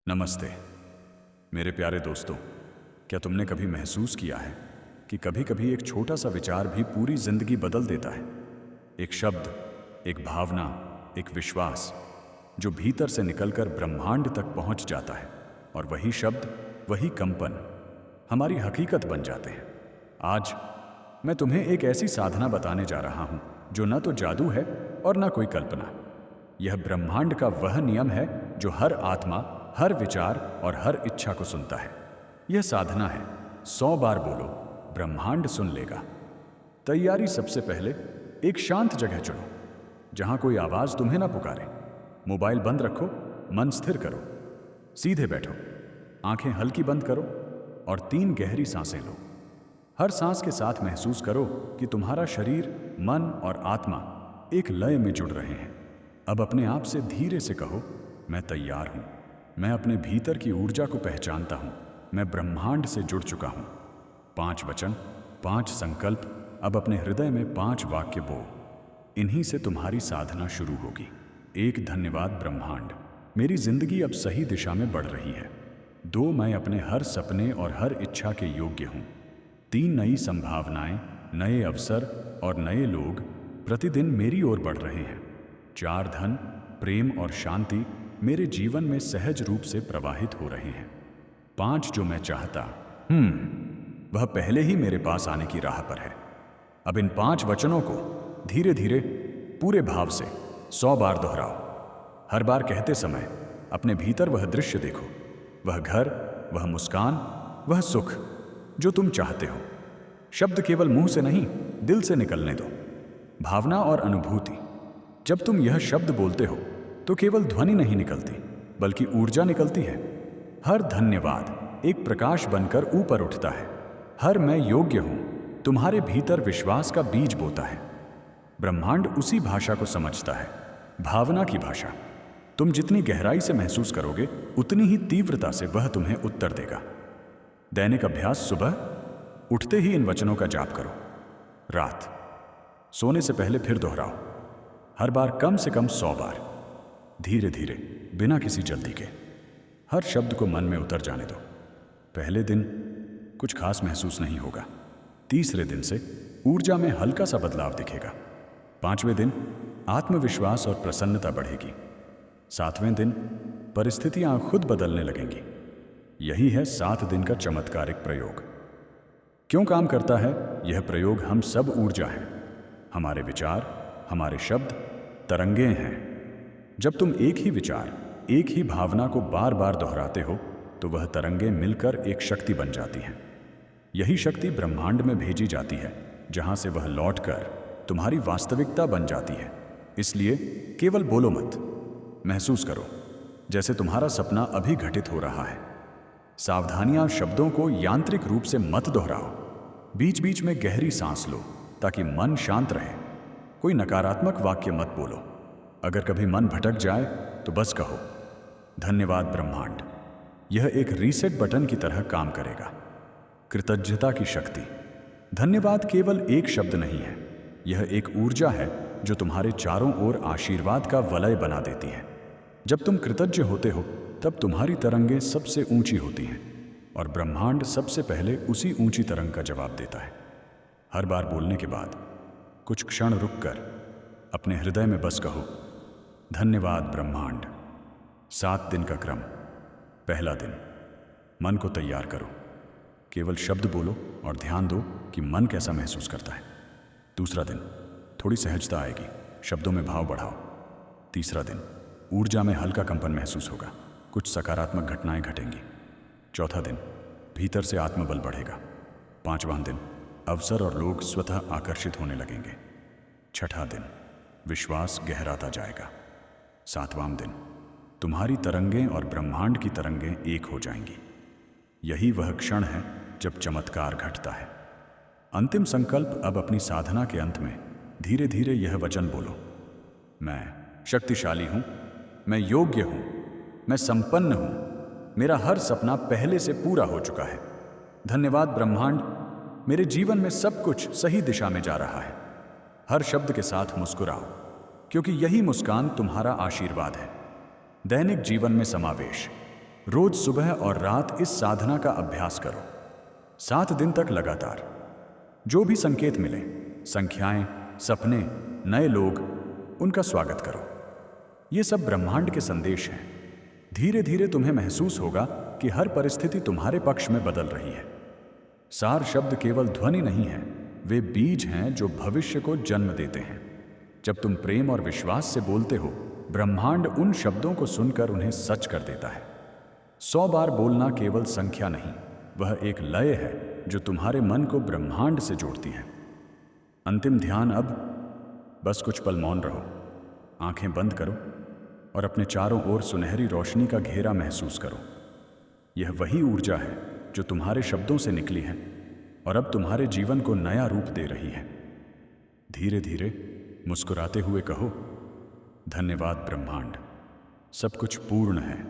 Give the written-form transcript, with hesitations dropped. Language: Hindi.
नमस्ते मेरे प्यारे दोस्तों। क्या तुमने कभी महसूस किया है कि कभी कभी एक छोटा सा विचार भी पूरी जिंदगी बदल देता है? एक शब्द, एक भावना, एक विश्वास जो भीतर से निकलकर ब्रह्मांड तक पहुंच जाता है, और वही शब्द, वही कंपन हमारी हकीकत बन जाते हैं। आज मैं तुम्हें एक ऐसी साधना बताने जा रहा हूं जो न तो जादू है और न कोई कल्पना। यह ब्रह्मांड का वह नियम है जो हर आत्मा, हर विचार और हर इच्छा को सुनता है। यह साधना है 100 बार बोलो, ब्रह्मांड सुन लेगा। तैयारी। सबसे पहले एक शांत जगह चुनो जहां कोई आवाज तुम्हें ना पुकारे। मोबाइल बंद रखो, मन स्थिर करो, सीधे बैठो, आंखें हल्की बंद करो और 3 गहरी सांसें लो। हर सांस के साथ महसूस करो कि तुम्हारा शरीर, मन और आत्मा एक लय में जुड़ रहे हैं। अब अपने आप से धीरे से कहो, मैं तैयार हूं। मैं अपने भीतर की ऊर्जा को पहचानता हूं। मैं ब्रह्मांड से जुड़ चुका हूं। 5 वचन, 5 संकल्प। अब अपने हृदय में 5 वाक्य बो। इन्हीं से तुम्हारी साधना शुरू होगी। 1, धन्यवाद ब्रह्मांड, मेरी जिंदगी अब सही दिशा में बढ़ रही है। 2, मैं अपने हर सपने और हर इच्छा के योग्य हूं। 3, नई संभावनाएं, नए अवसर और नए लोग प्रतिदिन मेरी ओर बढ़ रहे हैं। 4, धन, प्रेम और शांति मेरे जीवन में सहज रूप से प्रवाहित हो रहे हैं। 5, जो मैं चाहता वह पहले ही मेरे पास आने की राह पर है। अब इन 5 वचनों को धीरे धीरे पूरे भाव से 100 बार दोहराओ। हर बार कहते समय अपने भीतर वह दृश्य देखो, वह घर, वह मुस्कान, वह सुख जो तुम चाहते हो। शब्द केवल मुंह से नहीं, दिल से निकलने दो। भावना और अनुभूति। जब तुम यह शब्द बोलते हो तो केवल ध्वनि नहीं निकलती, बल्कि ऊर्जा निकलती है। हर धन्यवाद एक प्रकाश बनकर ऊपर उठता है। हर मैं योग्य हूं तुम्हारे भीतर विश्वास का बीज बोता है। ब्रह्मांड उसी भाषा को समझता है, भावना की भाषा। तुम जितनी गहराई से महसूस करोगे, उतनी ही तीव्रता से वह तुम्हें उत्तर देगा। दैनिक अभ्यास। सुबह उठते ही इन वचनों का जाप करो। रात सोने से पहले फिर दोहराओ। हर बार कम से कम 100 बार, धीरे धीरे, बिना किसी जल्दी के। हर शब्द को मन में उतर जाने दो। पहले दिन कुछ खास महसूस नहीं होगा। तीसरे दिन से ऊर्जा में हल्का सा बदलाव दिखेगा। 5वें दिन आत्मविश्वास और प्रसन्नता बढ़ेगी। 7वें दिन परिस्थितियां खुद बदलने लगेंगी। यही है 7 दिन का चमत्कारिक प्रयोग। क्यों काम करता है यह प्रयोग? हम सब ऊर्जा हैं। हमारे विचार, हमारे शब्द तरंगे हैं। जब तुम एक ही विचार, एक ही भावना को बार बार दोहराते हो तो वह तरंगे मिलकर एक शक्ति बन जाती हैं। यही शक्ति ब्रह्मांड में भेजी जाती है, जहां से वह लौटकर तुम्हारी वास्तविकता बन जाती है। इसलिए केवल बोलो मत, महसूस करो जैसे तुम्हारा सपना अभी घटित हो रहा है। सावधानियां, शब्दों को यांत्रिक रूप से मत दोहराओ। बीच बीच में गहरी सांस लो ताकि मन शांत रहे। कोई नकारात्मक वाक्य मत बोलो। अगर कभी मन भटक जाए तो बस कहो, धन्यवाद ब्रह्मांड। यह एक रीसेट बटन की तरह काम करेगा। कृतज्ञता की शक्ति। धन्यवाद केवल एक शब्द नहीं है, यह एक ऊर्जा है जो तुम्हारे चारों ओर आशीर्वाद का वलय बना देती है। जब तुम कृतज्ञ होते हो तब तुम्हारी तरंगें सबसे ऊंची होती हैं और ब्रह्मांड सबसे पहले उसी ऊंची तरंग का जवाब देता है। हर बार बोलने के बाद कुछ क्षण रुककर अपने हृदय में बस कहो, धन्यवाद ब्रह्मांड। 7 दिन का क्रम। पहला दिन, मन को तैयार करो। केवल शब्द बोलो और ध्यान दो कि मन कैसा महसूस करता है। दूसरा दिन, थोड़ी सहजता आएगी, शब्दों में भाव बढ़ाओ। तीसरा दिन, ऊर्जा में हल्का कंपन महसूस होगा, कुछ सकारात्मक घटनाएं घटेंगी। चौथा दिन, भीतर से आत्मबल बढ़ेगा। 5वां दिन, अवसर और लोग स्वतः आकर्षित होने लगेंगे। 6ठा दिन, विश्वास गहराता जाएगा। 7वां दिन, तुम्हारी तरंगें और ब्रह्मांड की तरंगें एक हो जाएंगी। यही वह क्षण है जब चमत्कार घटता है। अंतिम संकल्प। अब अपनी साधना के अंत में धीरे धीरे यह वचन बोलो, मैं शक्तिशाली हूं, मैं योग्य हूं, मैं संपन्न हूं, मेरा हर सपना पहले से पूरा हो चुका है। धन्यवाद ब्रह्मांड, मेरे जीवन में सब कुछ सही दिशा में जा रहा है। हर शब्द के साथ मुस्कुराओ, क्योंकि यही मुस्कान तुम्हारा आशीर्वाद है। दैनिक जीवन में समावेश। रोज सुबह और रात इस साधना का अभ्यास करो, 7 दिन तक लगातार। जो भी संकेत मिले, संख्याएं, सपने, नए लोग, उनका स्वागत करो। ये सब ब्रह्मांड के संदेश हैं। धीरे धीरे तुम्हें महसूस होगा कि हर परिस्थिति तुम्हारे पक्ष में बदल रही है। सार शब्द केवल ध्वनि नहीं है, वे बीज हैं जो भविष्य को जन्म देते हैं। जब तुम प्रेम और विश्वास से बोलते हो, ब्रह्मांड उन शब्दों को सुनकर उन्हें सच कर देता है। 100 बार बोलना केवल संख्या नहीं, वह एक लय है जो तुम्हारे मन को ब्रह्मांड से जोड़ती है। अंतिम ध्यान अब, बस कुछ पल मौन रहो, आंखें बंद करो और अपने चारों ओर सुनहरी रोशनी का घेरा महसूस करो। यह वही ऊर्जा है जो तुम्हारे शब्दों से निकली है और अब तुम्हारे जीवन को नया रूप दे रही है। धीरे धीरे मुस्कुराते हुए कहो, धन्यवाद ब्रह्मांड, सब कुछ पूर्ण है।